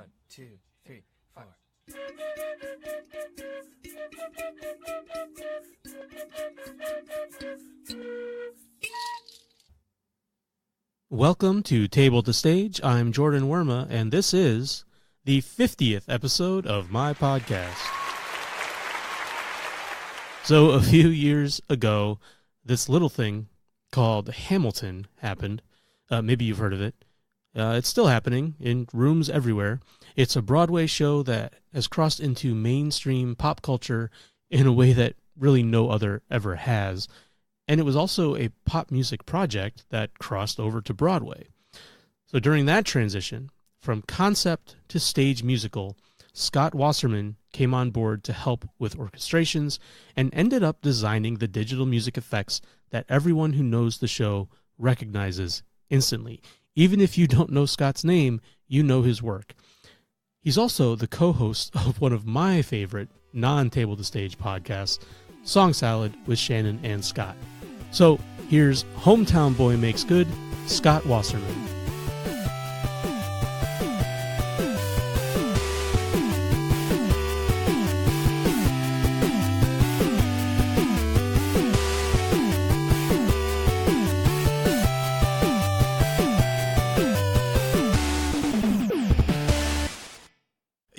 1, 2, 3, 4. Welcome to Table to Stage. I'm Jordan Werma, and this is the 50th episode of my podcast. So a few years ago, this little thing called Hamilton happened. Maybe you've heard of it. It's still happening in rooms everywhere. It's a Broadway show that has crossed into mainstream pop culture in a way that really no other ever has. And it was also a pop music project that crossed over to Broadway. So during that transition, from concept to stage musical, Scott Wasserman came on board to help with orchestrations and ended up designing the digital music effects that everyone who knows the show recognizes instantly. Even if you don't know Scott's name, you know his work. He's also the co-host of one of my favorite non-Table to Stage podcasts, Song Salad with Shannon and Scott. So here's Hometown Boy Makes Good, Scott Wasserman.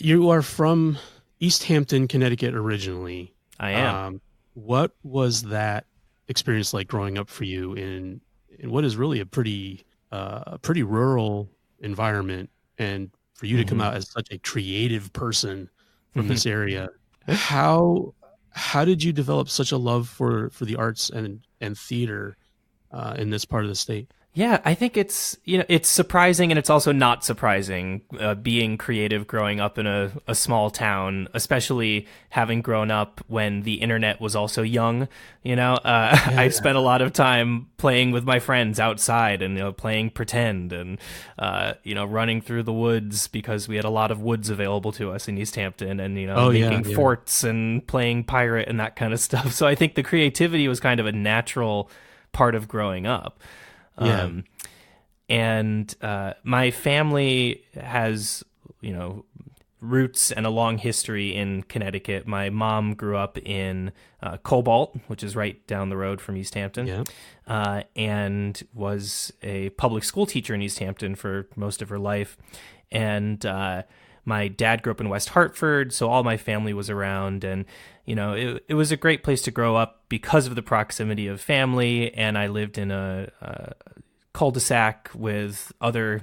You are from East Hampton, Connecticut originally. I am. What was that experience like growing up for you in what is really a pretty rural environment, and for you to come out as such a creative person from this area? How did you develop such a love for the arts and theater in this part of the state? Yeah, I think it's surprising, and it's also not surprising being creative growing up in a small town, especially having grown up when the internet was also young. I spent a lot of time playing with my friends outside and playing pretend and running through the woods because we had a lot of woods available to us in East Hampton, and making forts and playing pirate and that kind of stuff. So I think the creativity was kind of a natural part of growing up. And my family has, roots and a long history in Connecticut. My mom grew up in Cobalt, which is right down the road from East Hampton, and was a public school teacher in East Hampton for most of her life. And my dad grew up in West Hartford, so all my family was around, and it was a great place to grow up because of the proximity of family, and I lived in a cul-de-sac with other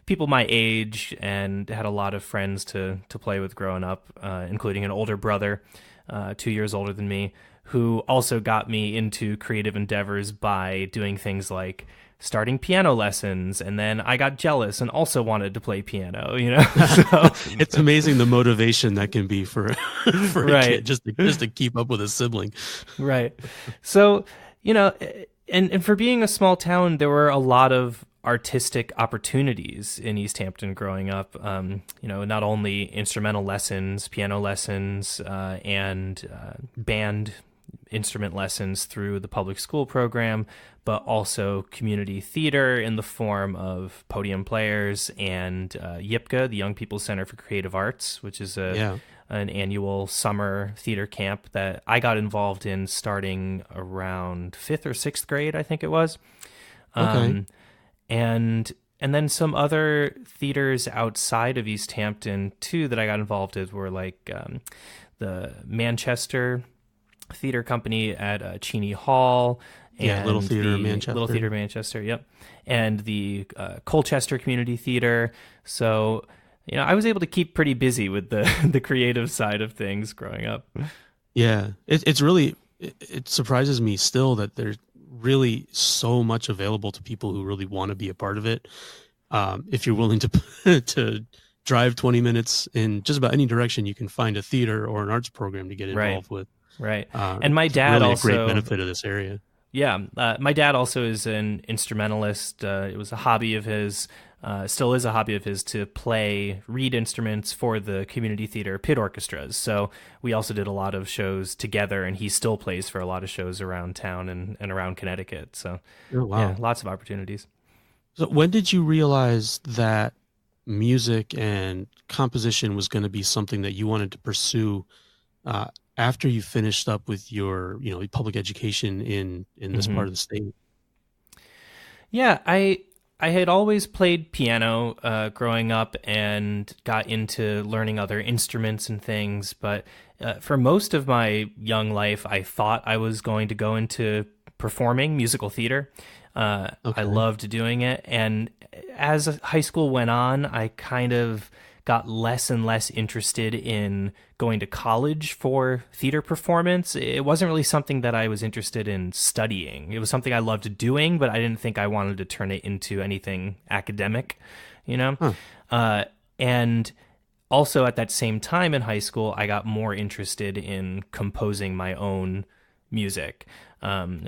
people my age and had a lot of friends to play with growing up, including an older brother, 2 years older than me, who also got me into creative endeavors by doing things like starting piano lessons, and then I got jealous and also wanted to play piano, So it's amazing the motivation that can be for a kid just to keep up with a sibling. Right. So, and for being a small town, there were a lot of artistic opportunities in East Hampton growing up. Not only instrumental lessons, piano lessons, and band instrument lessons through the public school program, but also community theater in the form of podium players and YIPCA, the Young People's Center for Creative Arts, which is an annual summer theater camp that I got involved in starting around 5th or 6th grade, I think it was. Okay. And then some other theaters outside of East Hampton too that I got involved in were like the Manchester Theater Company at Cheney Hall. And Little Theater Manchester, yep. And the Colchester Community Theater. So, I was able to keep pretty busy with the creative side of things growing up. Yeah, it surprises me still that there's really so much available to people who really want to be a part of it. If you're willing to drive 20 minutes in just about any direction, you can find a theater or an arts program to get involved with. Right. And my dad really also... a great benefit of this area. Yeah. My dad also is an instrumentalist. It was a hobby of his, still is a hobby of his, to read instruments for the community theater pit orchestras. So we also did a lot of shows together, and he still plays for a lot of shows around town and around Connecticut. So lots of opportunities. So when did you realize that music and composition was going to be something that you wanted to pursue uh, after you finished up with your, public education in this Hmm. part of the state? Yeah, I had always played piano growing up and got into learning other instruments and things, but for most of my young life, I thought I was going to go into performing musical theater. I Okay. loved doing it, and as high school went on, I kind of got less and less interested in going to college for theater performance. It wasn't really something that I was interested in studying. It was something I loved doing, but I didn't think I wanted to turn it into anything academic, you know? Huh. Uh, and also at that same time in high school, I got more interested in composing my own music. Um,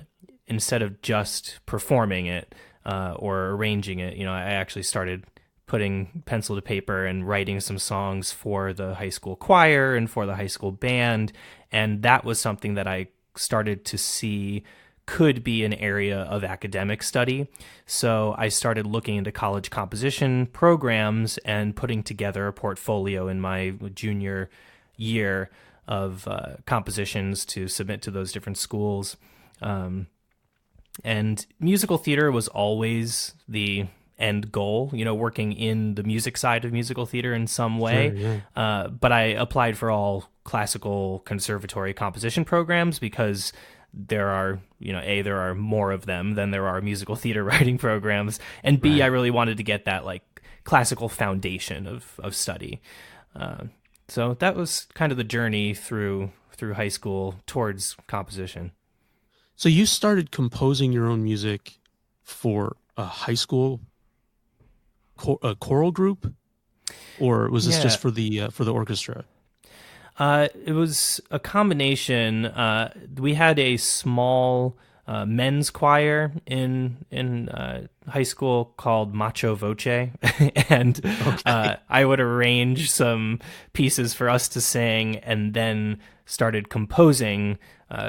Instead of just performing it or arranging it, I actually started putting pencil to paper and writing some songs for the high school choir and for the high school band. And that was something that I started to see could be an area of academic study. So I started looking into college composition programs and putting together a portfolio in my junior year of compositions to submit to those different schools. And musical theater was always the end goal, working in the music side of musical theater in some Sure. way. Yeah. But I applied for all classical conservatory composition programs because there are, there are more of them than there are musical theater writing programs. And B, I Right. really wanted to get that like classical foundation of study. So that was kind of the journey through high school towards composition. So you started composing your own music for a high school a choral group, or was this Yeah. just for the orchestra? It was a combination. We had a small men's choir in high school called Macho Voce, and Okay. I would arrange some pieces for us to sing, and then started composing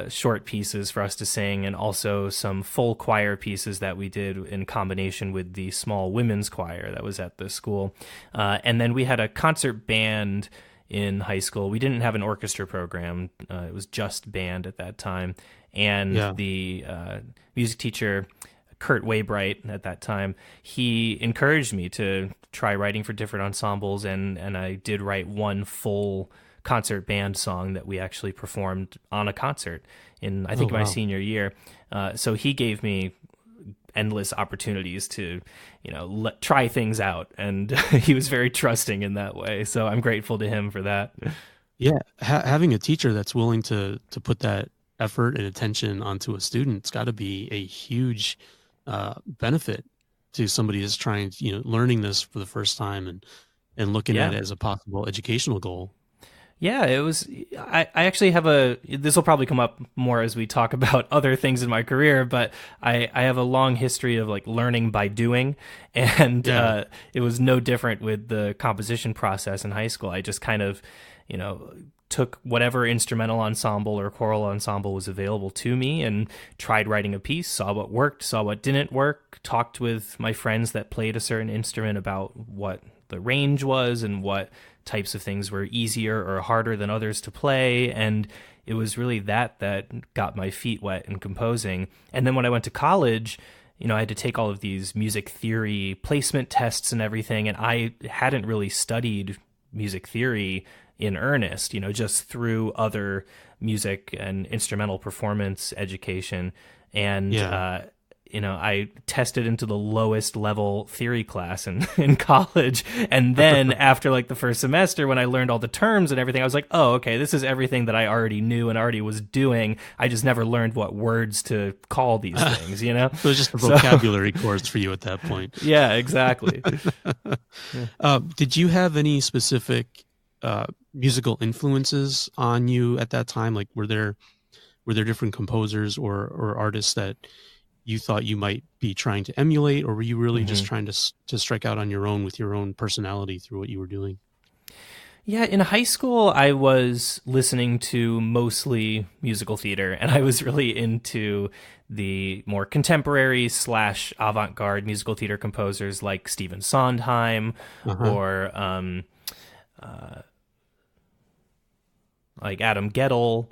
short pieces for us to sing, and also some full choir pieces that we did in combination with the small women's choir that was at the school. And then we had a concert band in high school. We didn't have an orchestra program. It was just band at that time. And Yeah. the music teacher, Kurt Waybright, at that time, he encouraged me to try writing for different ensembles. And I did write one full concert band song that we actually performed on a concert in, I Oh, think, my wow. senior year. So he gave me endless opportunities to try things out, and he was very trusting in that way, so I'm grateful to him for that. Yeah, having a teacher that's willing to put that effort and attention onto a student's got to be a huge benefit to somebody that's trying, learning this for the first time and looking at Yeah. it as a possible educational goal. Yeah, it was. I actually have this will probably come up more as we talk about other things in my career, but I have a long history of like learning by doing, and Yeah. it was no different with the composition process in high school. I just kind of, you know, took whatever instrumental ensemble or choral ensemble was available to me and tried writing a piece, saw what worked, saw what didn't work, talked with my friends that played a certain instrument about what the range was and what types of things were easier or harder than others to play. And it was really that got my feet wet in composing. And then when I went to college, I had to take all of these music theory placement tests and everything. And I hadn't really studied music theory in earnest, just through other music and instrumental performance education. And, Yeah. I tested into the lowest level theory class in college. And then after like the first semester, when I learned all the terms and everything, I was like, oh, okay, this is everything that I already knew and already was doing. I just never learned what words to call these things, So it's just a So, vocabulary course for you at that point. yeah, exactly. Did you have any specific musical influences on you at that time? Like, were there different composers or artists that you thought you might be trying to emulate, or were you really just Mhm. trying to strike out on your own with your own personality through what you were doing? Yeah, in high school, I was listening to mostly musical theater, and I was really into the more contemporary / avant-garde musical theater composers like Stephen Sondheim Uh-huh. or like Adam Guettel,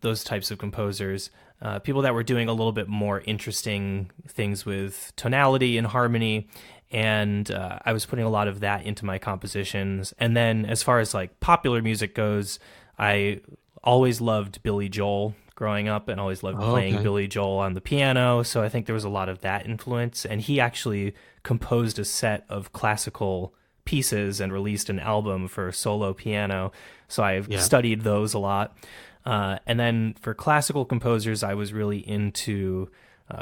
those types of composers. People that were doing a little bit more interesting things with tonality and harmony. And I was putting a lot of that into my compositions. And then as far as like popular music goes, I always loved Billy Joel growing up and always loved Oh, playing okay. Billy Joel on the piano. So I think there was a lot of that influence. And he actually composed a set of classical pieces and released an album for solo piano. So I've Yeah. studied those a lot. And then for classical composers, I was really into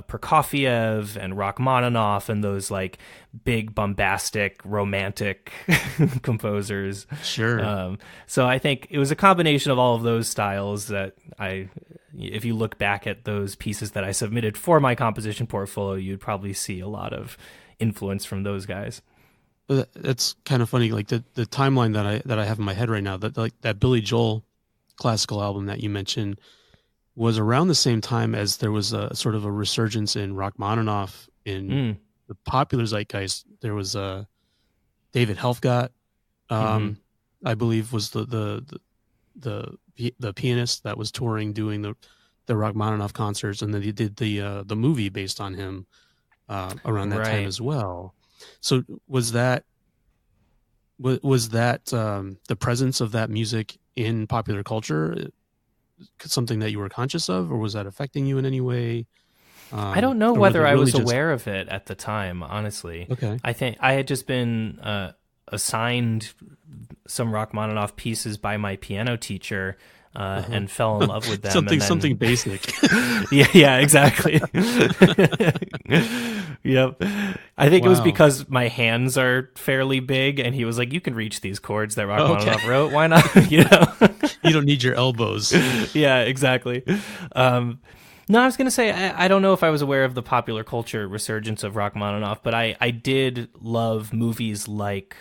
Prokofiev and Rachmaninoff and those like big, bombastic, romantic composers. Sure. So I think it was a combination of all of those styles that if you look back at those pieces that I submitted for my composition portfolio, you'd probably see a lot of influence from those guys. That's kind of funny. Like the timeline that I have in my head right now, that like that Billy Joel classical album that you mentioned was around the same time as there was a sort of a resurgence in Rachmaninoff in the popular zeitgeist. There was David Helfgott, I believe, was the pianist that was touring doing the Rachmaninoff concerts, and then he did the movie based on him around that time Right. as well. So was that the presence of that music in popular culture something that you were conscious of, or was that affecting you in any way? I don't know or whether they I really was just- aware of it at the time, honestly. Okay. I think I had just been assigned some Rachmaninoff pieces by my piano teacher and fell in love with them. Something basic. Yeah, exactly. Yep. I think it was Wow. because my hands are fairly big, and he was like, "You can reach these chords that Rachmaninoff Okay. wrote. Why not?" You know. You don't need your elbows. Yeah, exactly. No, I was going to say, I don't know if I was aware of the popular culture resurgence of Rachmaninoff, but I did love movies like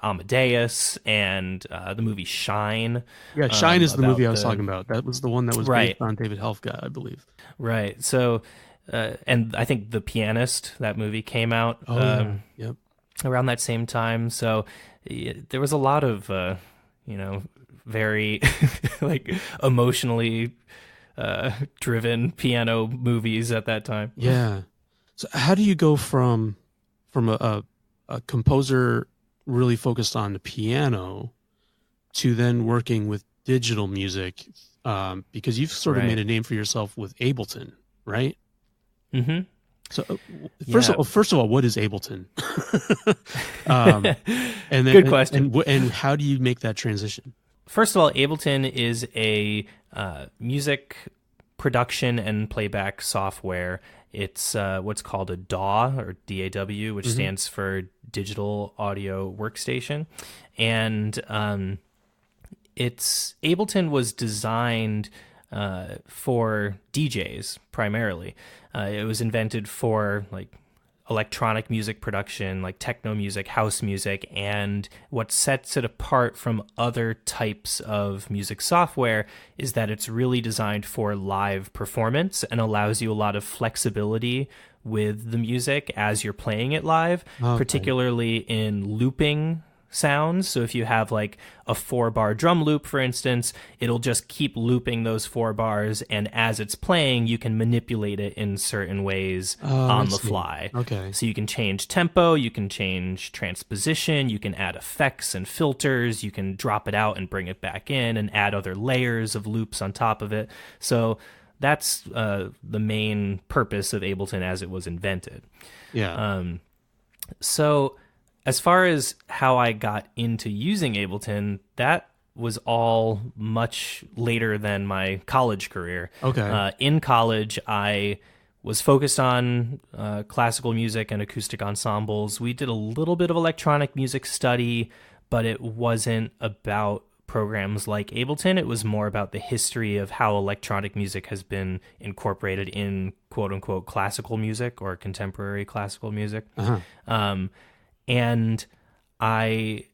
Amadeus and the movie Shine. Yeah, Shine is the about movie I was talking about. That was the one that was Right. based on David Helfgott, I believe. Right. So, and I think The Pianist, that movie came out Yep. around that same time. So there was a lot of, very like emotionally driven piano movies at that time. Yeah. So how do you go from a composer really focused on the piano to then working with digital music? Because you've sort of Right. made a name for yourself with Ableton, right? Mm-hmm. So Yeah. first of all, what is Ableton? And then, Good question. And how do you make that transition? First of all, Ableton is a music production and playback software. It's what's called a DAW, or DAW, which stands for Digital Audio Workstation. And Ableton was designed for DJs primarily. It was invented for like electronic music production, like techno music, house music, and what sets it apart from other types of music software is that it's really designed for live performance and allows you a lot of flexibility with the music as you're playing it live, Okay. particularly in looping sounds. So if you have like a 4-bar drum loop, for instance, it'll just keep looping those 4 bars, and as it's playing, you can manipulate it in certain ways on I the see. fly. Okay. So you can change tempo, you can change transposition, you can add effects and filters, you can drop it out and bring it back in and add other layers of loops on top of it. So that's the main purpose of Ableton as it was invented. Yeah. So as far as how I got into using Ableton, that was all much later than my college career. Okay. In college, I was focused on classical music and acoustic ensembles. We did a little bit of electronic music study, but it wasn't about programs like Ableton. It was more about the history of how electronic music has been incorporated in quote-unquote classical music or contemporary classical music. Uh-huh. And I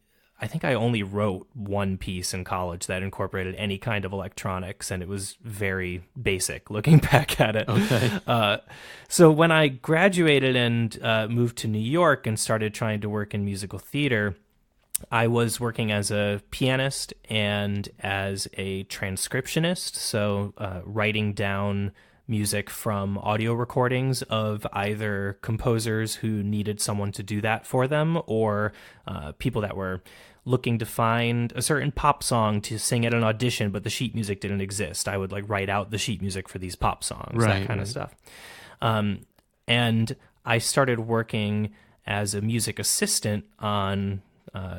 I think I only wrote one piece in college that incorporated any kind of electronics, and it was very basic looking back at it. Okay. So when I graduated and moved to New York and started trying to work in musical theater, I was working as a pianist and as a transcriptionist, so writing down music from audio recordings of either composers who needed someone to do that for them, or people that were looking to find a certain pop song to sing at an audition, but the sheet music didn't exist. I would like write out the sheet music for these pop songs, that kind of stuff. And I started working as a music assistant on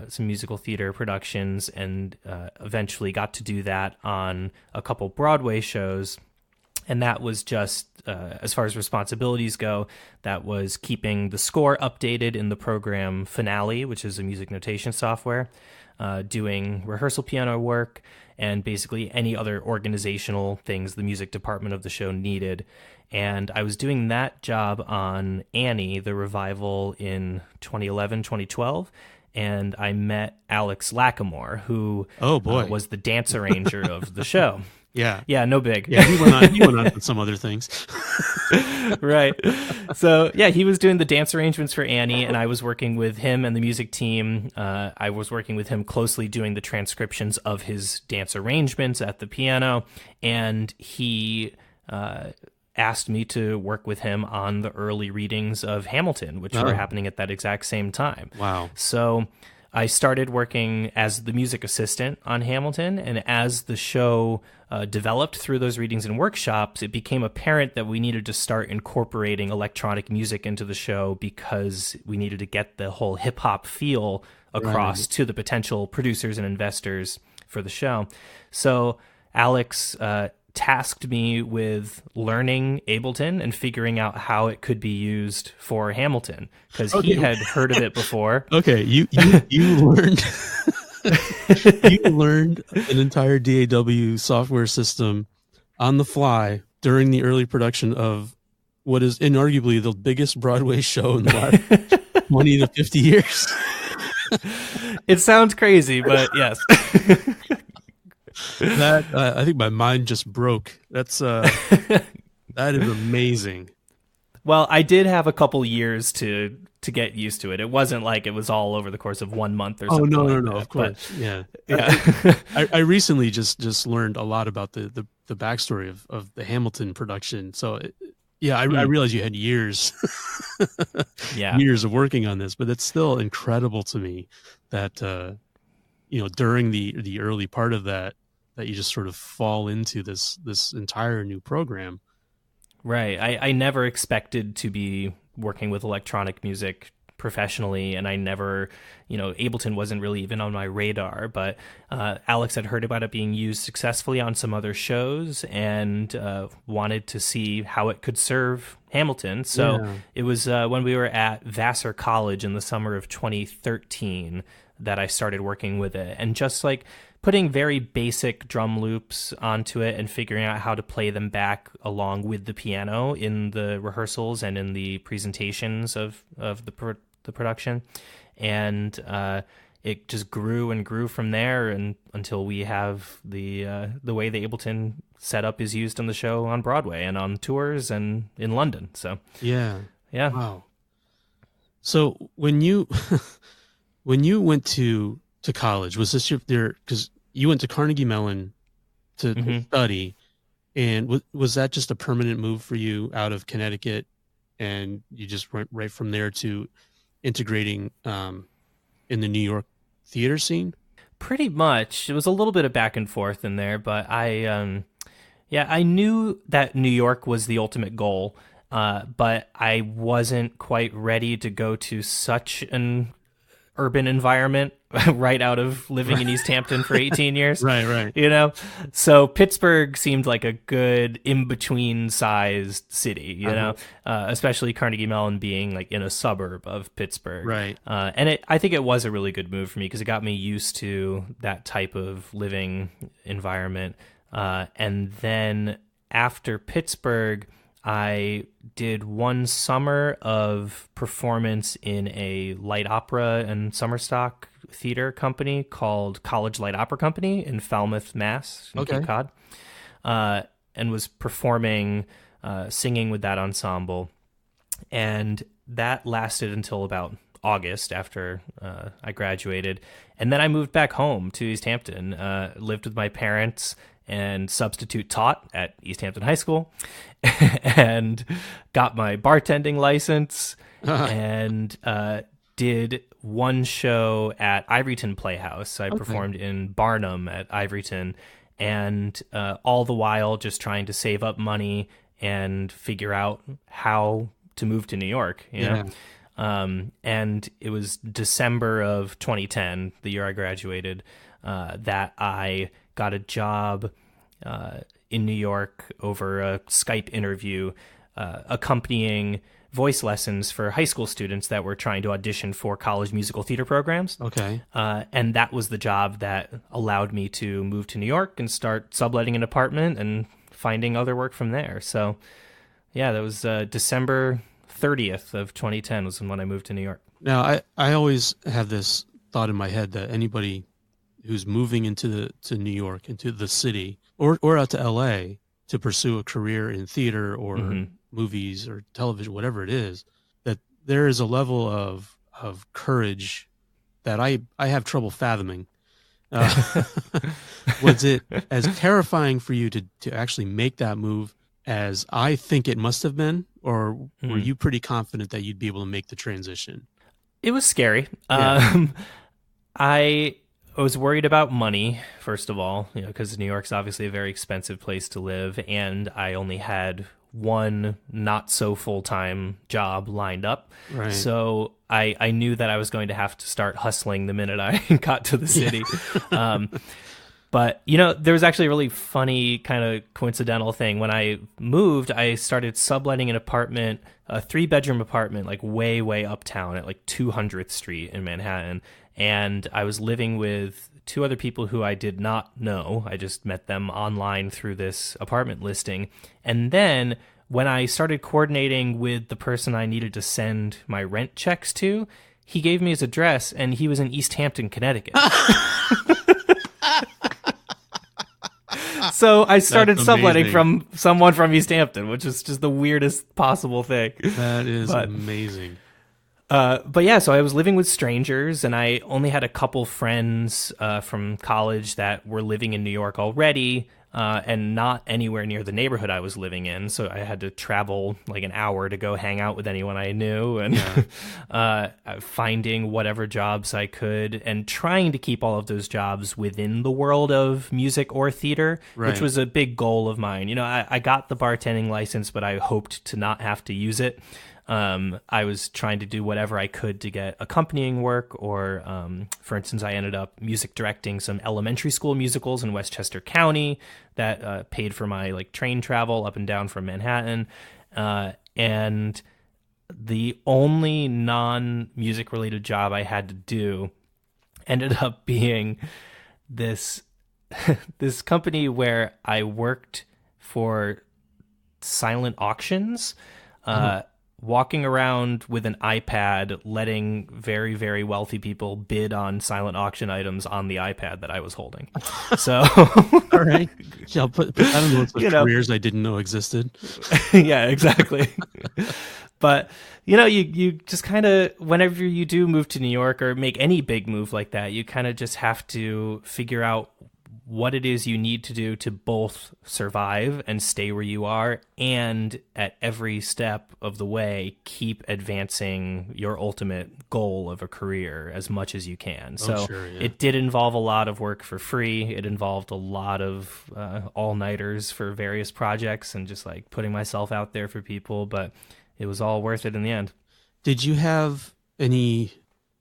some musical theater productions, and eventually got to do that on a couple Broadway shows. And that was just, as far as responsibilities go, that was keeping the score updated in the program Finale, which is a music notation software, doing rehearsal piano work, and basically any other organizational things the music department of the show needed. And I was doing that job on Annie, the revival in 2011, 2012. And I met Alex Lacamoire, who was the dance arranger of the show. Yeah, no big. Yeah, he went on with some other things. Right. So, yeah, he was doing the dance arrangements for Annie, and I was working with him and the music team. I was working with him closely doing the transcriptions of his dance arrangements at the piano, and he asked me to work with him on the early readings of Hamilton, which were happening at that exact same time. Wow. So I started working as the music assistant on Hamilton, and as the show developed through those readings and workshops, it became apparent that we needed to start incorporating electronic music into the show, because we needed to get the whole hip-hop feel across to the potential producers and investors for the show. So Alex tasked me with learning Ableton and figuring out how it could be used for Hamilton, because he had heard of it before. Okay, you learned you learned an entire DAW software system on the fly during the early production of what is inarguably the biggest Broadway show in the last 20 to 50 years. It sounds crazy, but yes. That I think my mind just broke. That's that is amazing. Well, I did have a couple years to get used to it. It wasn't like it was all over the course of 1 month or something. Oh no, that, of course, yeah. I recently just learned a lot about the backstory of the Hamilton production. So I realized you had years, years of working on this, but it's still incredible to me that during the early part of that you just sort of fall into this entire new program. Right. I never expected to be working with electronic music professionally, and I never, Ableton wasn't really even on my radar, but Alex had heard about it being used successfully on some other shows, and wanted to see how it could serve Hamilton. So it was when we were at Vassar College in the summer of 2013 that I started working with it, and just like putting very basic drum loops onto it and figuring out how to play them back along with the piano in the rehearsals and in the presentations of the production. And it just grew and grew from there, and until we have the way the Ableton setup is used on the show on Broadway and on tours and in London. So yeah. Wow. So when you went to college, was this because you went to Carnegie Mellon to study, and was that just a permanent move for you out of Connecticut, and you just went right from there to integrating in the New York theater scene? Pretty much. It was a little bit of back and forth in there, but I knew that New York was the ultimate goal, but I wasn't quite ready to go to such an urban environment right out of living in East Hampton for 18 years. Right. So Pittsburgh seemed like a good in-between sized city, especially Carnegie Mellon being like in a suburb of Pittsburgh. Right. And I think it was a really good move for me because it got me used to that type of living environment. And then after Pittsburgh, I did one summer of performance in a light opera and summer stock theater company called College Light Opera Company in Falmouth, Mass, in Okay. Cape Cod, and was performing, singing with that ensemble. And that lasted until about August after I graduated. And then I moved back home to East Hampton, lived with my parents, and substitute taught at East Hampton High School, and got my bartending license, and did one show at Ivoryton Playhouse. I performed in Barnum at Ivoryton, and all the while just trying to save up money and figure out how to move to New York, you know? And it was December of 2010, the year I graduated, that I got a job in New York over a Skype interview, accompanying voice lessons for high school students that were trying to audition for college musical theater programs. Okay. And that was the job that allowed me to move to New York and start subletting an apartment and finding other work from there. So, yeah, that was December 30th of 2010 was when I moved to New York. Now, I always have this thought in my head that anybody who's moving to New York, into the city, or out to LA to pursue a career in theater or movies or television, whatever it is, that there is a level of courage that I have trouble fathoming. Was it as terrifying for you to actually make that move as I think it must have been, or were you pretty confident that you'd be able to make the transition? It was scary. Yeah. I was worried about money, first of all, because New York's obviously a very expensive place to live, and I only had one not so full-time job lined up. Right. So I knew that I was going to have to start hustling the minute I got to the city. But, there was actually a really funny kind of coincidental thing. When I moved, I started subletting an apartment, a 3-bedroom apartment, like way, way uptown at like 200th Street in Manhattan. And I was living with 2 other people who I did not know. I just met them online through this apartment listing. And then when I started coordinating with the person I needed to send my rent checks to, he gave me his address, and he was in East Hampton, Connecticut. So I started subletting from someone from East Hampton, which is just the weirdest possible thing. That is amazing. But yeah, so I was living with strangers, and I only had a couple friends from college that were living in New York already, and not anywhere near the neighborhood I was living in. So I had to travel like an hour to go hang out with anyone I knew, and finding whatever jobs I could, and trying to keep all of those jobs within the world of music or theater, which was a big goal of mine. I got the bartending license, but I hoped to not have to use it. I was trying to do whatever I could to get accompanying work, or, for instance, I ended up music directing some elementary school musicals in Westchester County that paid for my train travel up and down from Manhattan. And the only non-music related job I had to do ended up being this this company where I worked for silent auctions. Walking around with an iPad, letting very, very wealthy people bid on silent auction items on the iPad that I was holding. So, all right, I'll put that on the list of careers I didn't know existed. Yeah, exactly. But you just kind of, whenever you do move to New York or make any big move like that, you kind of just have to figure out what it is you need to do to both survive and stay where you are, and at every step of the way keep advancing your ultimate goal of a career as much as you can. It did involve a lot of work for free. It involved a lot of all-nighters for various projects, and just putting myself out there for people, but it was all worth it in the end. Did you have any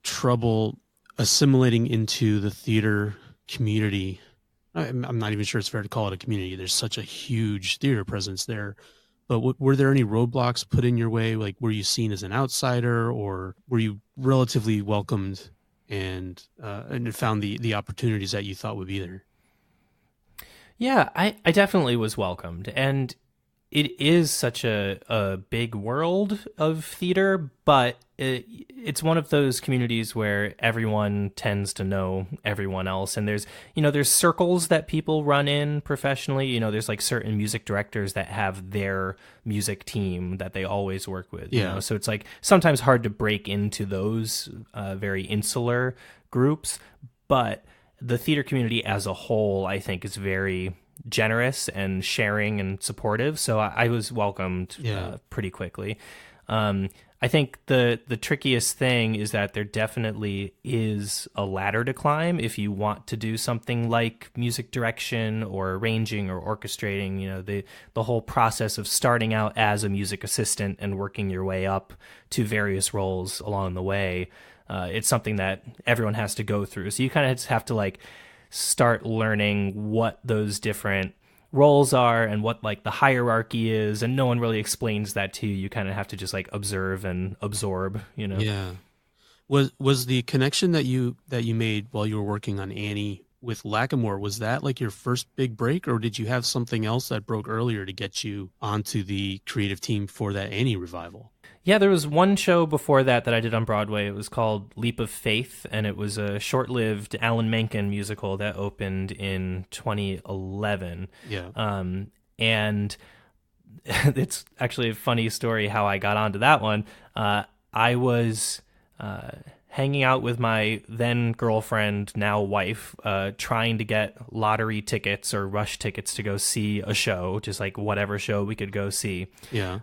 trouble assimilating into the theater community? I'm not even sure it's fair to call it a community. There's such a huge theater presence there. But were there any roadblocks put in your way? Were you seen as an outsider, or were you relatively welcomed and found the opportunities that you thought would be there? Yeah, I definitely was welcomed. And it is such a big world of theater, but it's one of those communities where everyone tends to know everyone else. And there's circles that people run in professionally. There's like certain music directors that have their music team that they always work with. So it's like sometimes hard to break into those very insular groups. But the theater community as a whole, I think, is very generous and sharing and supportive. So I was welcomed pretty quickly. I think the trickiest thing is that there definitely is a ladder to climb if you want to do something like music direction or arranging or orchestrating. The whole process of starting out as a music assistant and working your way up to various roles along the way. It's something that everyone has to go through. So you kind of just have to like start learning what those different roles are and what like the hierarchy is, and no one really explains that to you. You kind of have to just like observe and absorb, Yeah. Was the connection that you made while you were working on Annie with Lacamoire, was that like your first big break, or did you have something else that broke earlier to get you onto the creative team for that Annie revival? Yeah, there was one show before that I did on Broadway. It was called Leap of Faith, and it was a short-lived Alan Menken musical that opened in 2011. Yeah. And it's actually a funny story how I got onto that one. I was hanging out with my then girlfriend, now wife, trying to get lottery tickets or rush tickets to go see a show, just like whatever show we could go see. Yeah.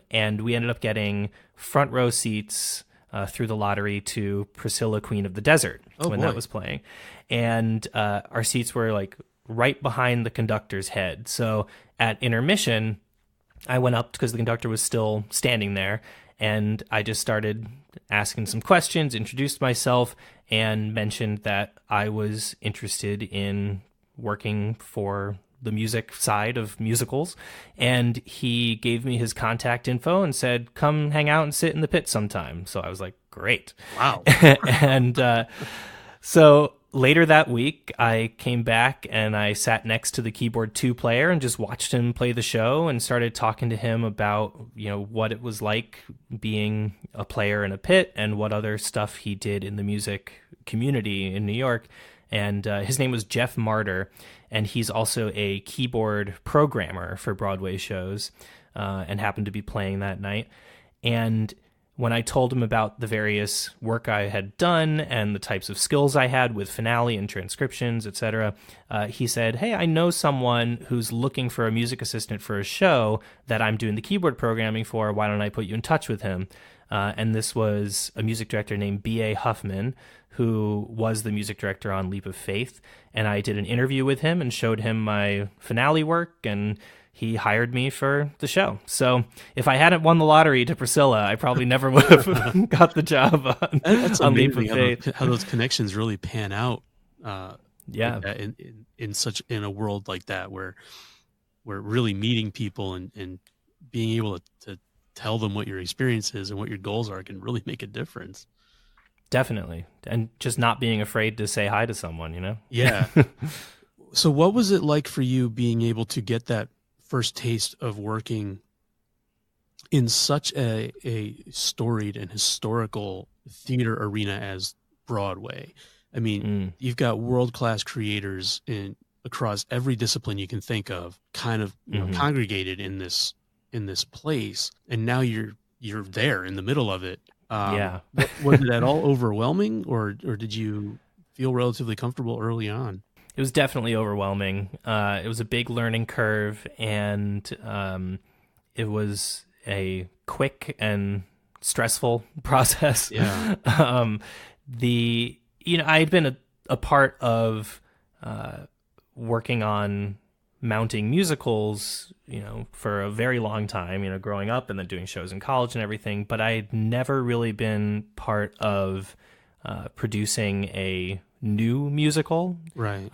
And we ended up getting front row seats through the lottery to Priscilla, Queen of the Desert when that was playing. And our seats were like right behind the conductor's head. So at intermission, I went up because the conductor was still standing there, and I just started asking some questions, introduced myself, and mentioned that I was interested in working for the music side of musicals. And he gave me his contact info and said, come hang out and sit in the pit sometime. So I was like, great. Wow. And so later that week, I came back and I sat next to the keyboard 2 player and just watched him play the show and started talking to him about, what it was like being a player in a pit and what other stuff he did in the music community in New York. And his name was Jeff Martyr, and he's also a keyboard programmer for Broadway shows and happened to be playing that night. And when I told him about the various work I had done and the types of skills I had with finale and transcriptions, etc., he said, hey, I know someone who's looking for a music assistant for a show that I'm doing the keyboard programming for. Why don't I put you in touch with him? And this was a music director named B.A. Huffman, who was the music director on Leap of Faith. And I did an interview with him and showed him my finale work, and he hired me for the show. So if I hadn't won the lottery to Priscilla, I probably never would have got the job on Leap of Faith. How those connections really pan out. Yeah, like in a world like that, where we're really meeting people and being able to tell them what your experience is and what your goals are can really make a difference. Definitely. And just not being afraid to say hi to someone, Yeah. So what was it like for you being able to get that first taste of working in such a storied and historical theater arena as Broadway? I mean, you've got world-class creators across every discipline you can think of, kind of congregated in this place, and now you're there in the middle of it. Was it at all overwhelming, or did you feel relatively comfortable early on? It was definitely overwhelming. It was a big learning curve, and it was a quick and stressful process. Yeah. I had been a part of working on mounting musicals, for a very long time, growing up and then doing shows in college and everything. But I had never really been part of producing a new musical. Right.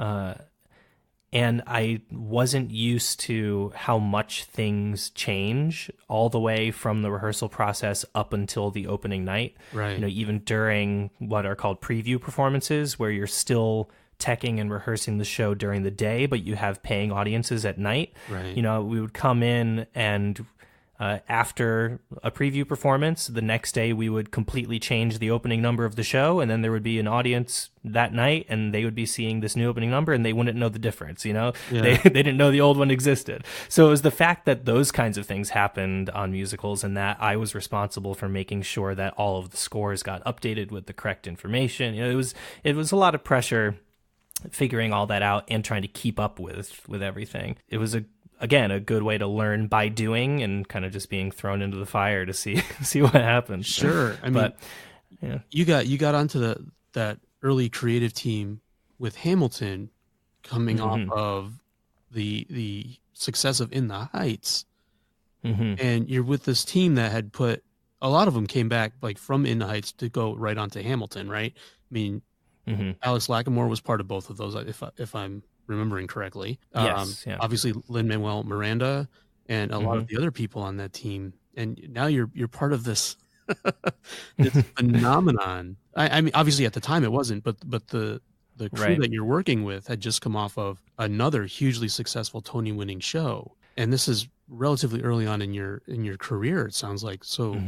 And I wasn't used to how much things change all the way from the rehearsal process up until the opening night. Right. Even during what are called preview performances, where you're still teching and rehearsing the show during the day, but you have paying audiences at night. Right. You know, we would come in and after a preview performance, the next day we would completely change the opening number of the show, and then there would be an audience that night, and they would be seeing this new opening number, and they wouldn't know the difference, you know? Yeah. They didn't know the old one existed. So it was the fact that those kinds of things happened on musicals, and that I was responsible for making sure that all of the scores got updated with the correct information. You know, it was a lot of pressure figuring all that out and trying to keep up with everything. It was again, a good way to learn by doing and kind of just being thrown into the fire to see what happens. Sure. I mean, yeah. you got onto that early creative team with Hamilton coming off of the success of In the Heights. And you're with this team that had put a lot of them came back like from In the Heights to go right onto Hamilton, right? I mean, Alex Lacamoire was part of both of those, if I'm remembering correctly. Yes, yeah. Obviously Lin-Manuel Miranda and a lot of the other people on that team. And now you're part of this this phenomenon. I mean, obviously at the time it wasn't, but the crew that you're working with had just come off of another hugely successful Tony-winning show. And this is relatively early on in your career, it sounds like. So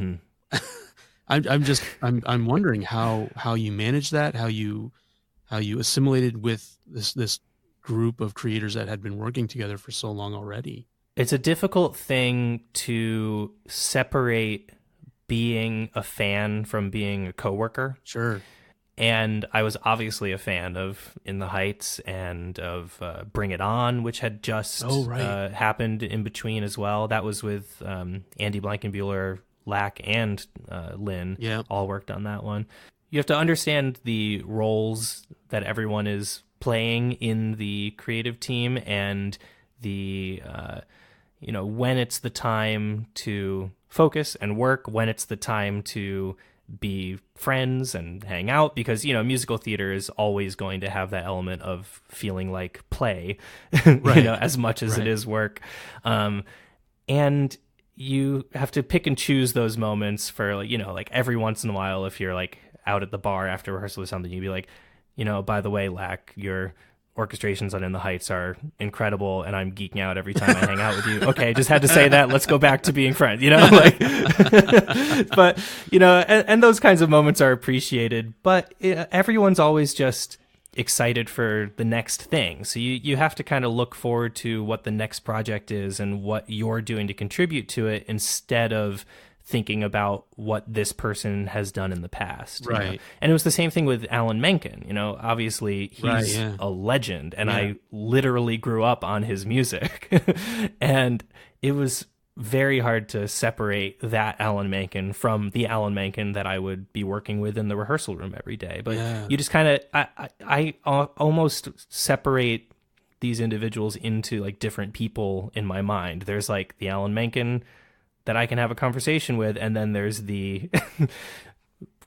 I'm wondering how you managed that, how you assimilated with this group of creators that had been working together for so long already. It's a difficult thing to separate being a fan from being a coworker. Sure. And I was obviously a fan of In the Heights and of Bring It On, which had just happened in between as well. That was with Andy Blankenbuehler, Lack, and Lynn. Yeah. All worked on that one. You have to understand the roles that everyone is playing in the creative team and the when it's the time to focus and work, when it's the time to be friends and hang out, because musical theater is always going to have that element of feeling like play as much as it is work, and you have to pick and choose those moments for like every once in a while. If you're like out at the bar after rehearsal or something, you'd be like, by the way, Lack, your orchestrations on In the Heights are incredible, and I'm geeking out every time I hang out with you. Okay, just had to say that. Let's go back to being friends, but, and those kinds of moments are appreciated, but everyone's always just excited for the next thing. So you have to kind of look forward to what the next project is and what you're doing to contribute to it, instead of thinking about what this person has done in the past. Right. And it was the same thing with Alan Menken. Obviously he's a legend, and I literally grew up on his music. And it was very hard to separate that Alan Menken from the Alan Menken that I would be working with in the rehearsal room every day. But you just kind of, I almost separate these individuals into like different people in my mind. There's like the Alan Menken that I can have a conversation with, and then there's the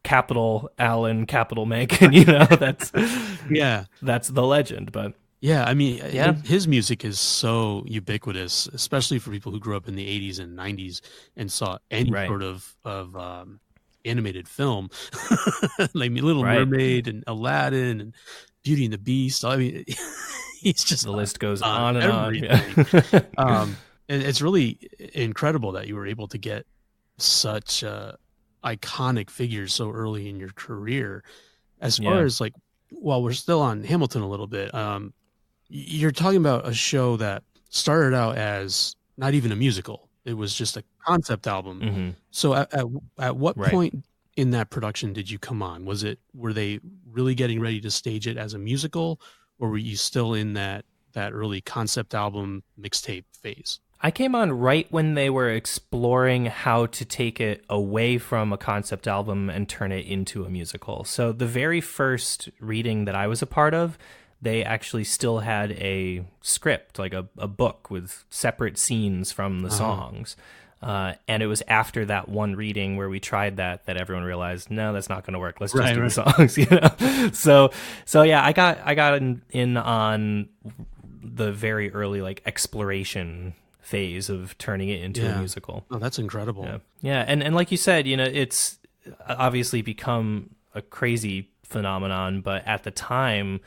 capital Alan, capital Menken, that's the legend. But I mean, his music is so ubiquitous, especially for people who grew up in the 80s and 90s and saw any sort of animated film, like Little Mermaid and Aladdin and Beauty and the Beast. I mean, he's just the list goes on and on. And it's really incredible that you were able to get such iconic figures so early in your career. As far as like, while we're still on Hamilton a little bit, you're talking about a show that started out as not even a musical. It was just a concept album. So at what point in that production did you come on? Were they really getting ready to stage it as a musical, or were you still in that early concept album mixtape phase? I came on right when they were exploring how to take it away from a concept album and turn it into a musical. So the very first reading that I was a part of, they actually still had a script, like a book with separate scenes from the songs. And it was after that one reading where we tried that everyone realized, no, that's not going to work. Let's just do the songs, So yeah, I got in on the very early like exploration phase of turning it into a musical. Oh, that's incredible. Yeah. And like you said, it's obviously become a crazy phenomenon, but at the time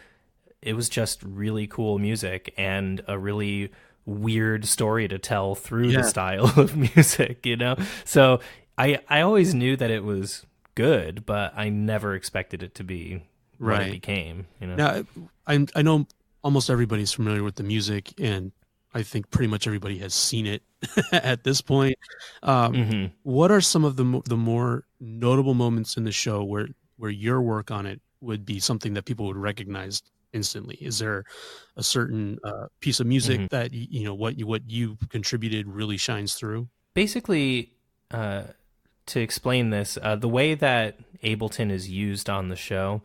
it was just really cool music and a really weird story to tell through the style of music, you know? So I always knew that it was good, but I never expected it to be what it became, you know? Now, I know almost everybody's familiar with the music, and I think pretty much everybody has seen it at this point. What are some of the more notable moments in the show where your work on it would be something that people would recognize instantly? Is there a certain piece of music that you know what you contributed really shines through? Basically, to explain this, the way that Ableton is used on the show,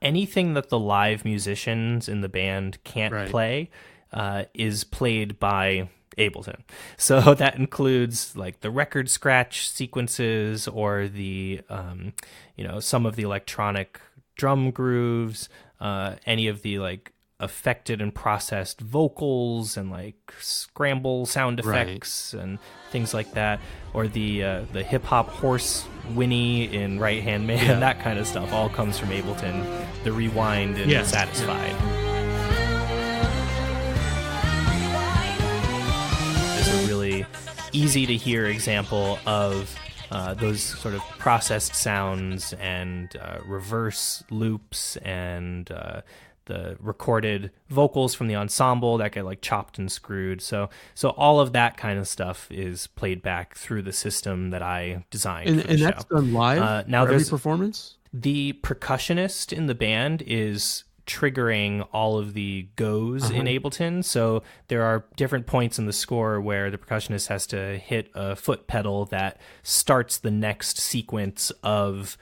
anything that the live musicians in the band can't play is played by Ableton. So that includes like the record scratch sequences or the some of the electronic drum grooves, any of the like affected and processed vocals and like scramble sound effects and things like that, or the hip hop horse whinny in Right Hand Man, that kind of stuff all comes from Ableton. The rewind and Satisfied. There's a really easy to hear example of those sort of processed sounds and reverse loops and the recorded vocals from the ensemble that get like chopped and screwed. So all of that kind of stuff is played back through the system that I designed. And that's done live now for every performance? The percussionist in the band is triggering all of the goes in Ableton. So there are different points in the score where the percussionist has to hit a foot pedal that starts the next sequence of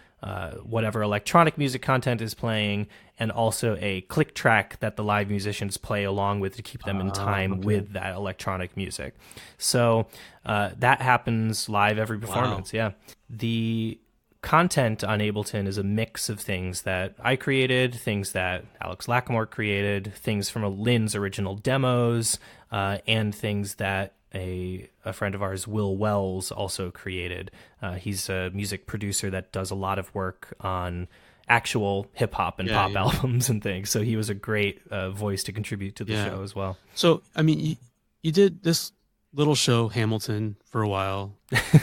whatever electronic music content is playing, and also a click track that the live musicians play along with to keep them in time with that electronic music. So that happens live every performance. Yeah. The content on Ableton is a mix of things that I created, things that Alex Lacamoire created, things from Lin's original demos, and things that a friend of ours, Will Wells, also created. He's a music producer that does a lot of work on actual hip hop and pop albums and things. So he was a great voice to contribute to the show as well. So, I mean, you did this little show, Hamilton, for a while,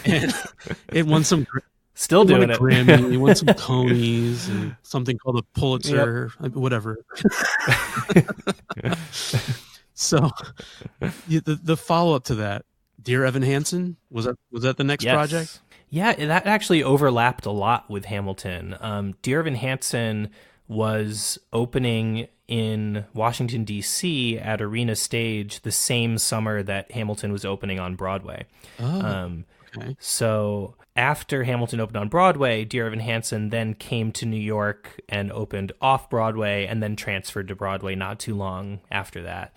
and it won some... Still doing it. Grammy, you won some Tonys and something called a Pulitzer, whatever. So, the follow up to that, Dear Evan Hansen, was that the next project? Yeah, that actually overlapped a lot with Hamilton. Dear Evan Hansen was opening in Washington, D.C. at Arena Stage the same summer that Hamilton was opening on Broadway. Okay. So after Hamilton opened on Broadway, Dear Evan Hansen then came to New York and opened off Broadway and then transferred to Broadway not too long after that.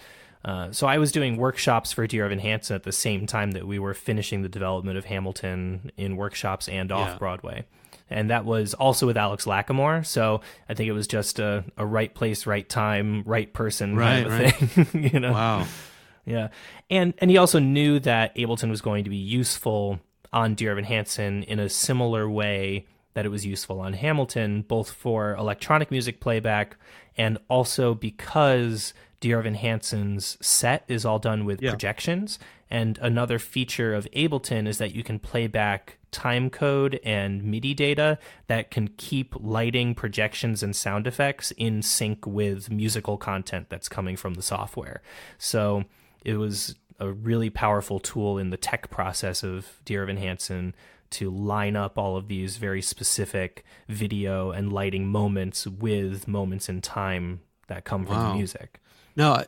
So I was doing workshops for Dear Evan Hansen at the same time that we were finishing the development of Hamilton in workshops and off Broadway. And that was also with Alex Lacamoire. So I think it was just a right place, right time, right person kind of a thing. You know? Wow. Yeah. And he also knew that Ableton was going to be useful on Dear Evan Hansen in a similar way that it was useful on Hamilton, both for electronic music playback and also because Dear Evan Hansen's set is all done with projections. And another feature of Ableton is that you can play back time code and MIDI data that can keep lighting, projections, and sound effects in sync with musical content that's coming from the software. So it was a really powerful tool in the tech process of Dear Evan Hansen to line up all of these very specific video and lighting moments with moments in time that come from the music. Now,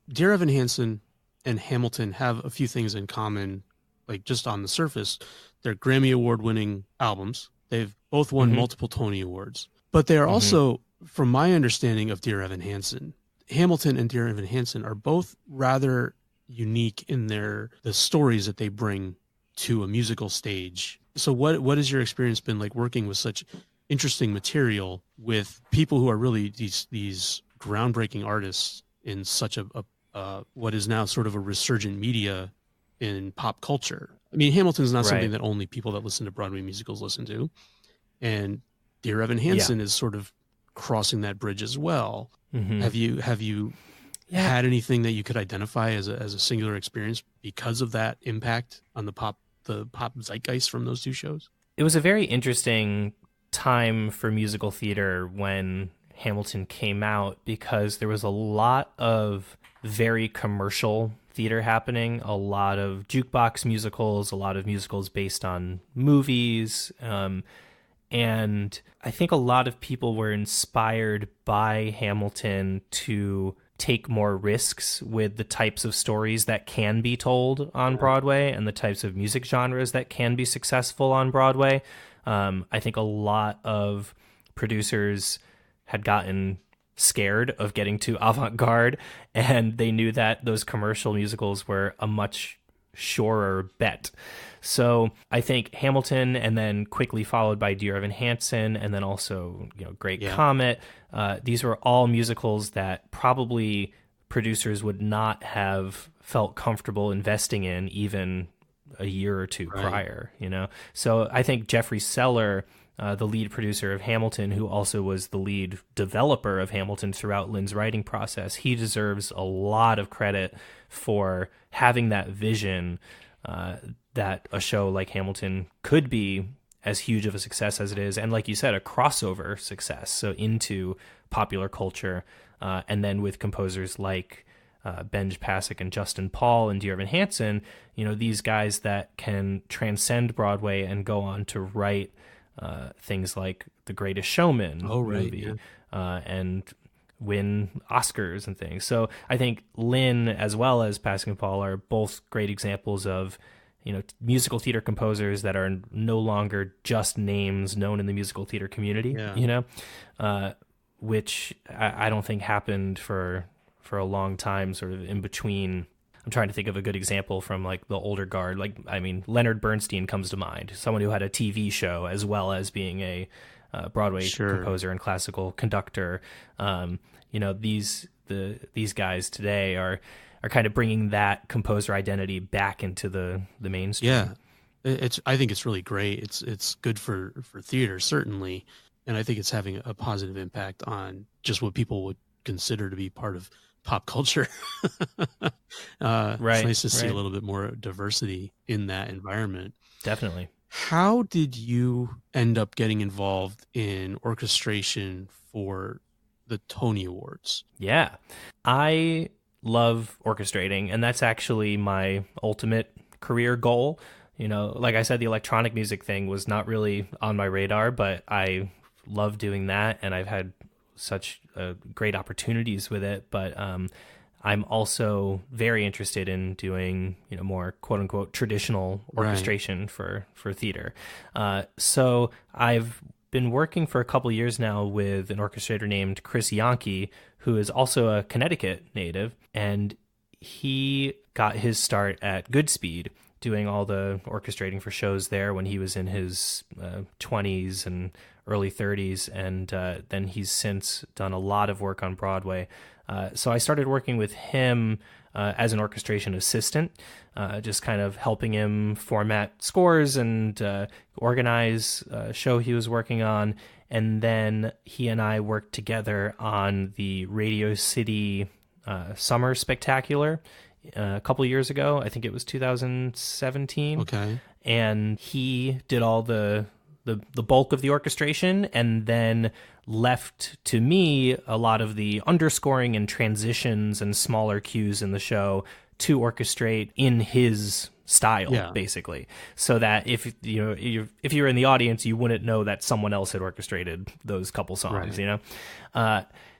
Dear Evan Hansen and Hamilton have a few things in common, like just on the surface. They're Grammy Award-winning albums. They've both won multiple Tony Awards. But they are also, from my understanding of Dear Evan Hansen, Hamilton and Dear Evan Hansen are both rather unique in the stories that they bring to a musical stage. So what has your experience been like working with such interesting material with people who are really these groundbreaking artists in such a what is now sort of a resurgent media in pop culture? I mean, Hamilton's not something that only people that listen to Broadway musicals listen to. And Dear Evan Hansen is sort of crossing that bridge as well. Have you had anything that you could identify as a singular experience because of that impact on the pop zeitgeist from those two shows? It was a very interesting time for musical theater when Hamilton came out, because there was a lot of very commercial theater happening, a lot of jukebox musicals, a lot of musicals based on movies. And I think a lot of people were inspired by Hamilton to take more risks with the types of stories that can be told on Broadway and the types of music genres that can be successful on Broadway. I think a lot of producers had gotten scared of getting too avant-garde, and they knew that those commercial musicals were a much surer bet. So I think Hamilton, and then quickly followed by Dear Evan Hansen, and then also Great Comet. These were all musicals that probably producers would not have felt comfortable investing in even a year or two prior. So I think Jeffrey Seller, the lead producer of Hamilton, who also was the lead developer of Hamilton throughout Lin's writing process, he deserves a lot of credit for having that vision that a show like Hamilton could be as huge of a success as it is, and like you said, a crossover success, so into popular culture, and then with composers like Benj Pasek and Justin Paul and Dear Evan Hansen, these guys that can transcend Broadway and go on to write things like The Greatest Showman movie, and win Oscars and things. So I think Lin as well as Pasek and Paul are both great examples of musical theater composers that are no longer just names known in the musical theater community, which I don't think happened for a long time, sort of in between. I'm trying to think of a good example from like the older guard. Leonard Bernstein comes to mind, someone who had a TV show as well as being a Broadway composer and classical conductor. These guys today are kind of bringing that composer identity back into the mainstream. Yeah, I think it's really great. It's good for theater, certainly, and I think it's having a positive impact on just what people would consider to be part of pop culture. It's nice to see a little bit more diversity in that environment. Definitely. How did you end up getting involved in orchestration for the Tony Awards? Yeah, I love orchestrating, and that's actually my ultimate career goal. Like I said, the electronic music thing was not really on my radar, but I love doing that, and I've had such great opportunities with it. But I'm also very interested in doing more quote unquote traditional orchestration for theater. So I've been working for a couple of years now with an orchestrator named Chris Yankee, who is also a Connecticut native, and he got his start at Goodspeed doing all the orchestrating for shows there when he was in his 20s and early 30s, and then he's since done a lot of work on Broadway. So I started working with him as an orchestration assistant, just kind of helping him format scores and organize a show he was working on. And then he and I worked together on the Radio City Summer Spectacular a couple of years ago. I think it was 2017. Okay. And he did all the bulk of the orchestration, and then left to me a lot of the underscoring and transitions and smaller cues in the show to orchestrate in his style, basically, so that if you're in the audience, you wouldn't know that someone else had orchestrated those couple songs.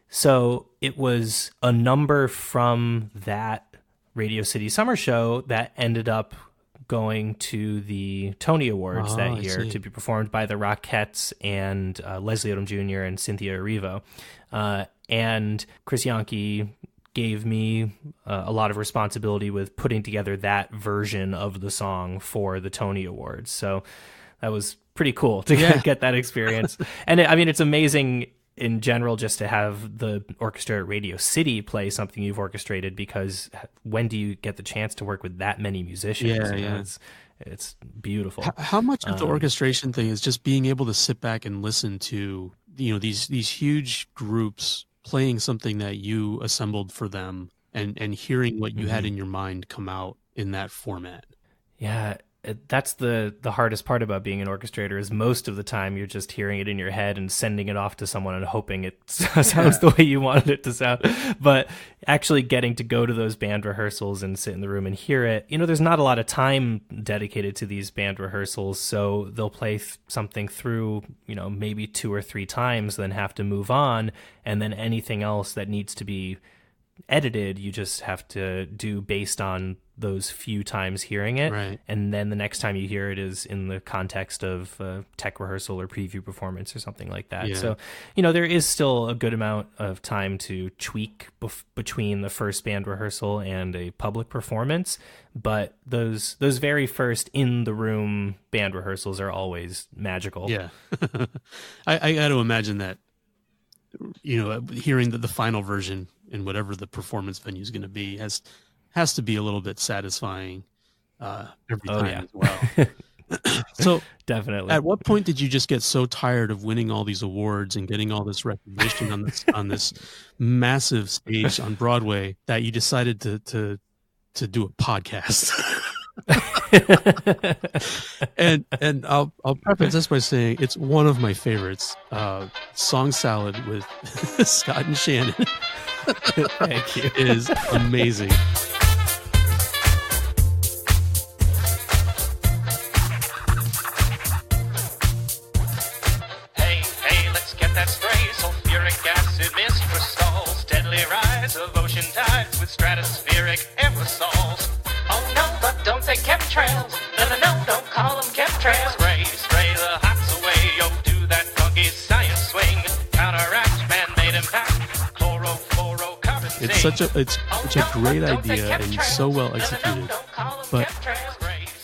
So it was a number from that Radio City Summer Show that ended up going to the Tony Awards that year to be performed by the Rockettes and Leslie Odom Jr. and Cynthia Erivo. And Chris Yankee gave me a lot of responsibility with putting together that version of the song for the Tony Awards. So that was pretty cool to get that experience. And it's amazing in general just to have the orchestra at Radio City play something you've orchestrated, because when do you get the chance to work with that many musicians? It's beautiful. How much of the orchestration thing is just being able to sit back and listen to these huge groups playing something that you assembled for them and hearing what you had in your mind come out in that format. Yeah, that's the hardest part about being an orchestrator is most of the time you're just hearing it in your head and sending it off to someone and hoping it sounds the way you wanted it to sound. But actually getting to go to those band rehearsals and sit in the room and hear it, there's not a lot of time dedicated to these band rehearsals, so they'll play something through, maybe 2 or 3 times, then have to move on, and then anything else that needs to be edited, you just have to do based on those few times hearing it. Right. And then the next time you hear it is in the context of tech rehearsal or preview performance or something like that. Yeah. So, there is still a good amount of time to tweak between the first band rehearsal and a public performance. But those very first in the room band rehearsals are always magical. Yeah. I got to imagine that, hearing the final version in whatever the performance venue is going to be has to be a little bit satisfying every time as well. So definitely. At what point did you just get so tired of winning all these awards and getting all this recognition on this massive stage on Broadway that you decided to do a podcast? and I'll preface this by saying it's one of my favorites. Song Salad with Scott and Shannon. Thank you. Is amazing. Hey, let's get that spray. Sulfuric acid mist crystals, deadly rise of ocean tides with stratospheric aerosols. Oh no, but don't say chemtrails. No, don't call them chemtrails. Spray the hots away. Yo, do that funky science swing. Counteract man-made impact. Chlorofluorocarbon. It's such a great idea and so well executed. But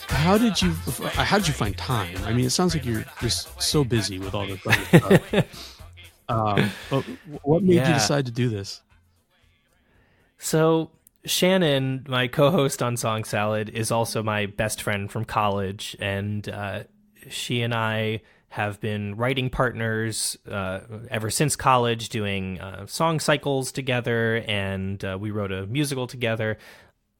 how did you find time? I mean, it sounds like you're just so busy with all the stuff. But what made you decide to do this? So Shannon, my co-host on Song Salad, is also my best friend from college, and she and I have been writing partners ever since college, doing song cycles together, and we wrote a musical together.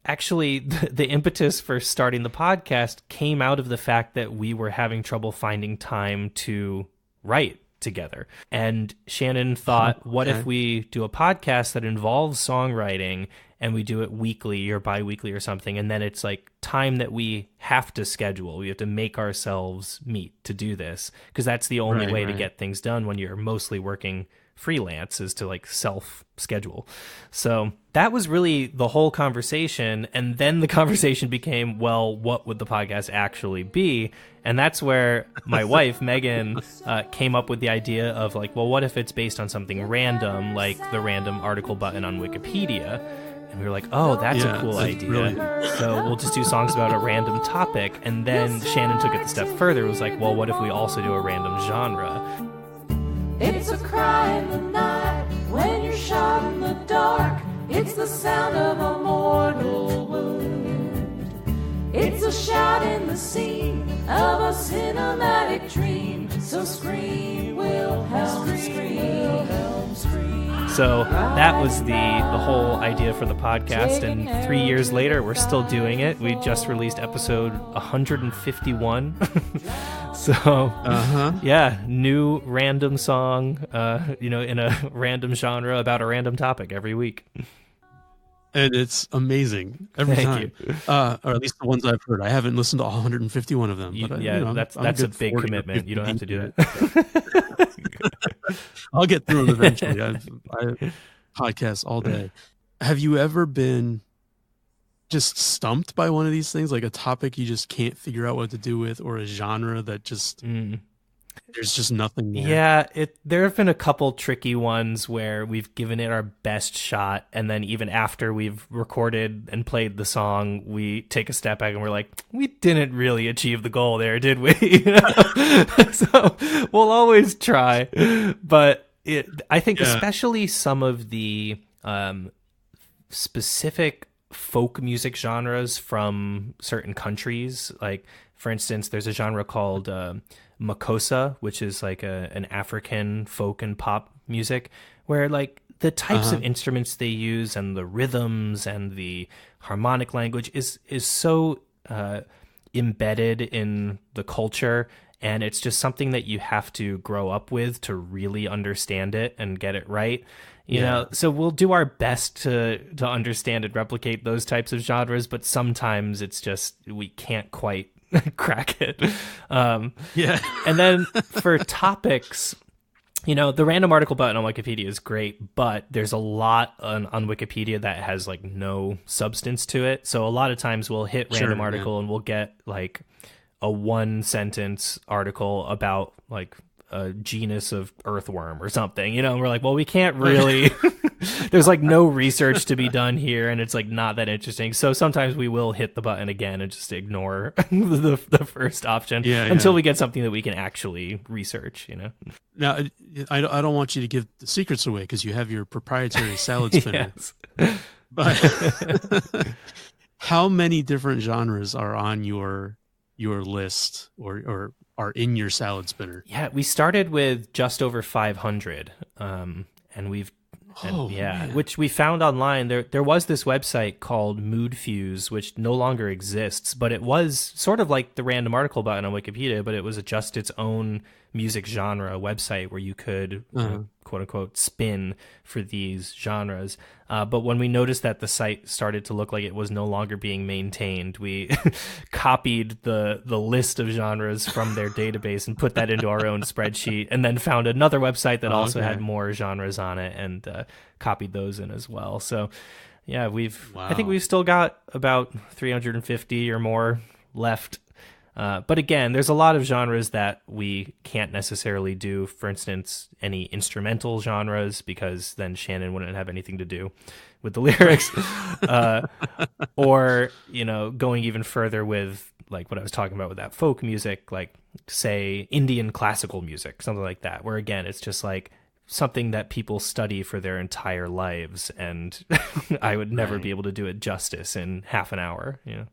Actually, the impetus for starting the podcast came out of the fact that we were having trouble finding time to write together. And Shannon thought, what if we do a podcast that involves songwriting and we do it weekly or bi-weekly or something, and then it's like time that we have to schedule. We have to make ourselves meet to do this, because that's the only way to get things done when you're mostly working freelance, is to like self-schedule. So that was really the whole conversation, and then the conversation became, well, what would the podcast actually be? And that's where my wife, Megan, came up with the idea of like, well, what if it's based on something random, like the random article button on Wikipedia? And we were like, oh, that's a cool idea. Brilliant. So we'll just do songs about a random topic. And then Shannon took it a step further. It was like, well, what if we also do a random genre? It's a cry in the night when you're shot in the dark. It's the sound of a mortal wound. It's a shout in the scene of a cinematic dream. So scream, Wilhelm, scream. So that was the whole idea for the podcast, and 3 years later, we're still doing it. We just released episode 151. So, yeah, new random song, in a random genre about a random topic every week. And it's amazing every time. Or at least the ones I've heard. I haven't listened to all 151 of them. But, that's a big commitment. You don't have to do that. I'll get through them eventually. I podcast all day. Have you ever been just stumped by one of these things, like a topic you just can't figure out what to do with, or a genre that just there's just nothing there? Yeah, there have been a couple tricky ones where we've given it our best shot, and then even after we've recorded and played the song, we take a step back and we're like, we didn't really achieve the goal there, did we? So we'll always try, but I think especially some of the specific folk music genres from certain countries, like for instance, there's a genre called makossa, which is like an African folk and pop music, where like the types of instruments they use and the rhythms and the harmonic language is so embedded in the culture, and it's just something that you have to grow up with to really understand it and get it right. You know, so we'll do our best to understand and replicate those types of genres, but sometimes it's just we can't quite crack it. And then for topics, you know, the random article button on Wikipedia is great, but there's a lot on Wikipedia that has like no substance to it. So a lot of times we'll hit random article and we'll get like a 1-sentence article about like a genus of earthworm or something, you know, and we're like, well, we can't really, there's like no research to be done here, and it's like not that interesting. So sometimes we will hit the button again and just ignore the first option until we get something that we can actually research, you know. Now, I don't want you to give the secrets away because you have your proprietary salad spinner. But how many different genres are on your list or are in your salad spinner? Yeah, we started with just over 500, and we've which we found online. There was this website called Mood Fuse, which no longer exists, but it was sort of like the random article button on Wikipedia, but it was just its own music genre website where you could quote unquote spin for these genres. But when we noticed that the site started to look like it was no longer being maintained, we copied the list of genres from their database and put that into our own spreadsheet, and then found another website that also had more genres on it and copied those in as well. So yeah, I think we've still got about 350 or more left. But again, there's a lot of genres that we can't necessarily do. For instance, any instrumental genres, because then Shannon wouldn't have anything to do with the lyrics. Or, you know, going even further with like what I was talking about with that folk music, like say Indian classical music, something like that, where again, it's just like something that people study for their entire lives. And I would never be able to do it justice in half an hour, you know.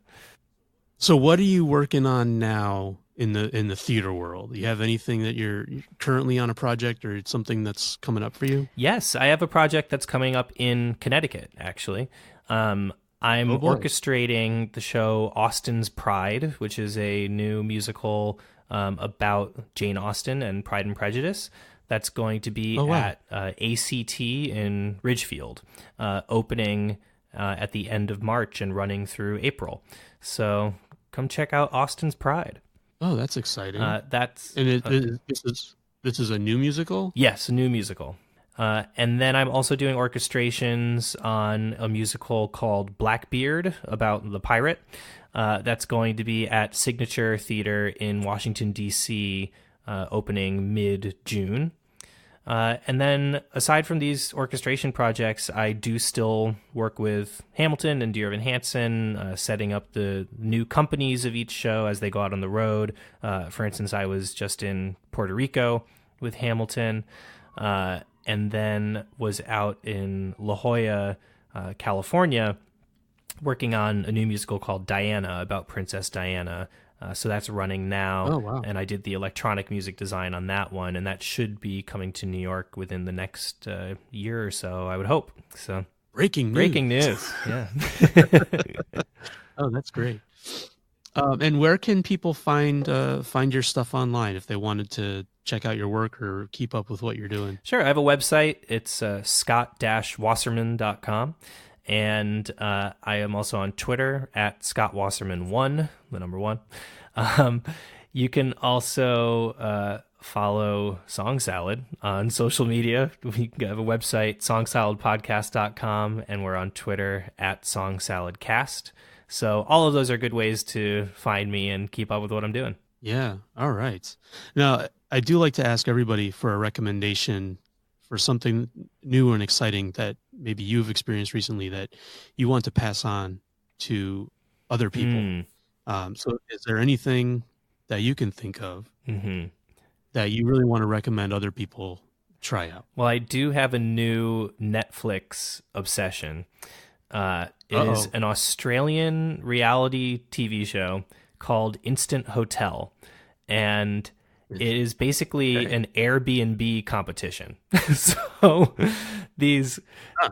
So what are you working on now in the theater world? You have anything that you're currently on a project or something that's coming up for you? Yes, I have a project that's coming up in Connecticut, actually. I'm orchestrating the show Austen's Pride, which is a new musical about Jane Austen and Pride and Prejudice. That's going to be at ACT in Ridgefield, opening at the end of March and running through April. So come check out Austen's Pride. Oh, that's exciting. This is a new musical? Yes, a new musical. And then I'm also doing orchestrations on a musical called Blackbeard about the pirate. That's going to be at Signature Theater in Washington, D.C., opening mid-June. And then aside from these orchestration projects, I do still work with Hamilton and Dear Evan Hansen, setting up the new companies of each show as they go out on the road. For instance, I was just in Puerto Rico with Hamilton, and then was out in La Jolla, California, working on a new musical called Diana about Princess Diana. So that's running now. Oh, wow. And I did the electronic music design on that one, and that should be coming to New York within the next year or so, I would hope. So Breaking news. Yeah. Oh, that's great. And where can people find your stuff online if they wanted to check out your work or keep up with what you're doing? Sure. I have a website. It's scott-wasserman.com. And I am also on Twitter at ScottWasserman1, the number 1. You can also follow Song Salad on social media. We have a website, songsaladpodcast.com, and we're on Twitter at SongSaladCast. So all of those are good ways to find me and keep up with what I'm doing. Yeah. All right. Now, I do like to ask everybody for a recommendation for something new and exciting that maybe you've experienced recently that you want to pass on to other people. So is there anything that you can think of that you really want to recommend other people try out? Well, I do have a new Netflix obsession. It is an Australian reality TV show called Instant Hotel. And It is basically an Airbnb competition. So these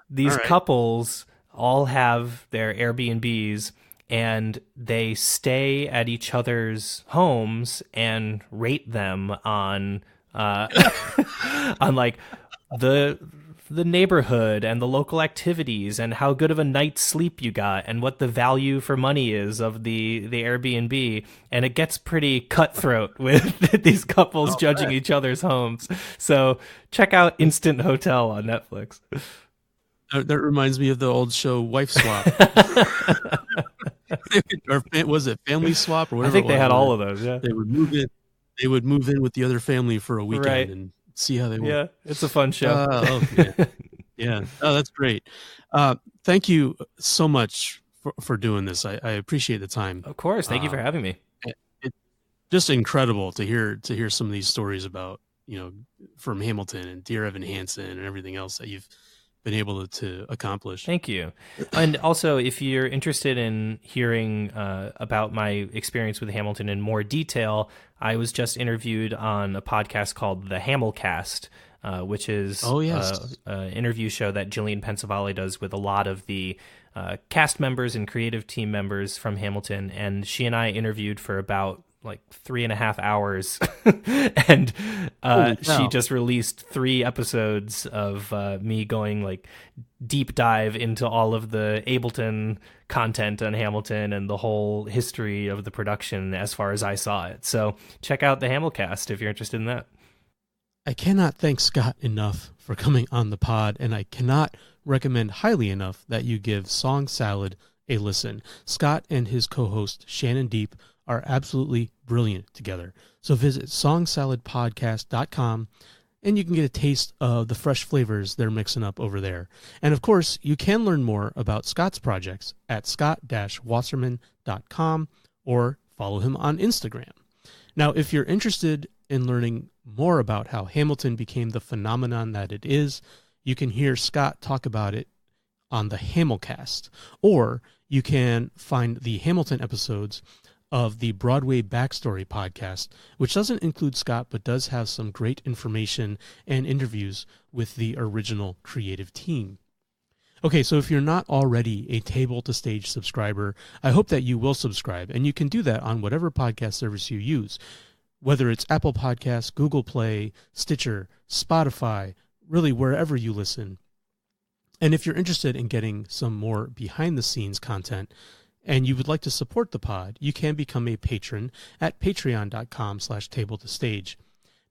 right. couples all have their Airbnbs, and they stay at each other's homes and rate them on on like the neighborhood and the local activities and how good of a night's sleep you got and what the value for money is of the Airbnb. And it gets pretty cutthroat with these couples judging each other's homes. So check out Instant Hotel on Netflix. That reminds me of the old show Wife Swap. Or was it Family Swap or whatever? I think they had all of those. Yeah, they would move in. They would move in with the other family for a weekend Right. and see how they were. Yeah, it's a fun show. Yeah. Oh, that's great. Thank you so much for doing this. I appreciate the time. Of course. Thank you for having me. It's just incredible to hear some of these stories about, from Hamilton and Dear Evan Hansen and everything else that you've been able to accomplish. Thank you. And also, if you're interested in hearing about my experience with Hamilton in more detail, I was just interviewed on a podcast called The Hamilcast, which is an interview show that Jillian Pensavalle does with a lot of the cast members and creative team members from Hamilton. And she and I interviewed for about 3.5 hours and she just released 3 episodes of me going deep dive into all of the Ableton content on Hamilton and the whole history of the production as far as I saw it. So check out the Hamilcast if you're interested in that. I cannot thank Scott enough for coming on the pod, and I cannot recommend highly enough that you give Song Salad a listen. Scott and his co-host Shannon Deep are absolutely brilliant together. So visit songsaladpodcast.com and you can get a taste of the fresh flavors they're mixing up over there. And of course, you can learn more about Scott's projects at scott-wasserman.com or follow him on Instagram. Now, if you're interested in learning more about how Hamilton became the phenomenon that it is, you can hear Scott talk about it on the Hamilcast, or you can find the Hamilton episodes of the Broadway Backstory podcast, which doesn't include Scott, but does have some great information and interviews with the original creative team. Okay, so if you're not already a Table to Stage subscriber, I hope that you will subscribe, and you can do that on whatever podcast service you use, whether it's Apple Podcasts, Google Play, Stitcher, Spotify, really wherever you listen. And if you're interested in getting some more behind-the-scenes content, and you would like to support the pod, you can become a patron at patreon.com/tabletostage.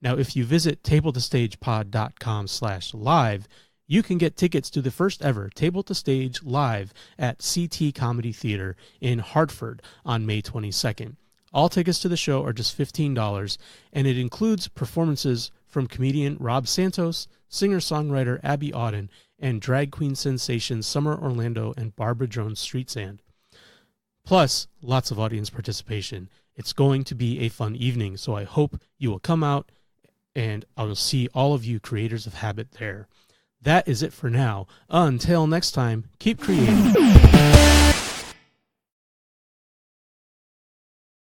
Now, if you visit tabletostagepod.com/live, you can get tickets to the first ever Table to Stage live at CT Comedy Theater in Hartford on May 22nd. All tickets to the show are just $15, and it includes performances from comedian Rob Santos, singer-songwriter Abby Auden, and drag queen sensations Summer Orlando and Barbara Jones Streetsand. Plus, lots of audience participation. It's going to be a fun evening, so I hope you will come out, and I will see all of you creators of habit there. That is it for now. Until next time, keep creating.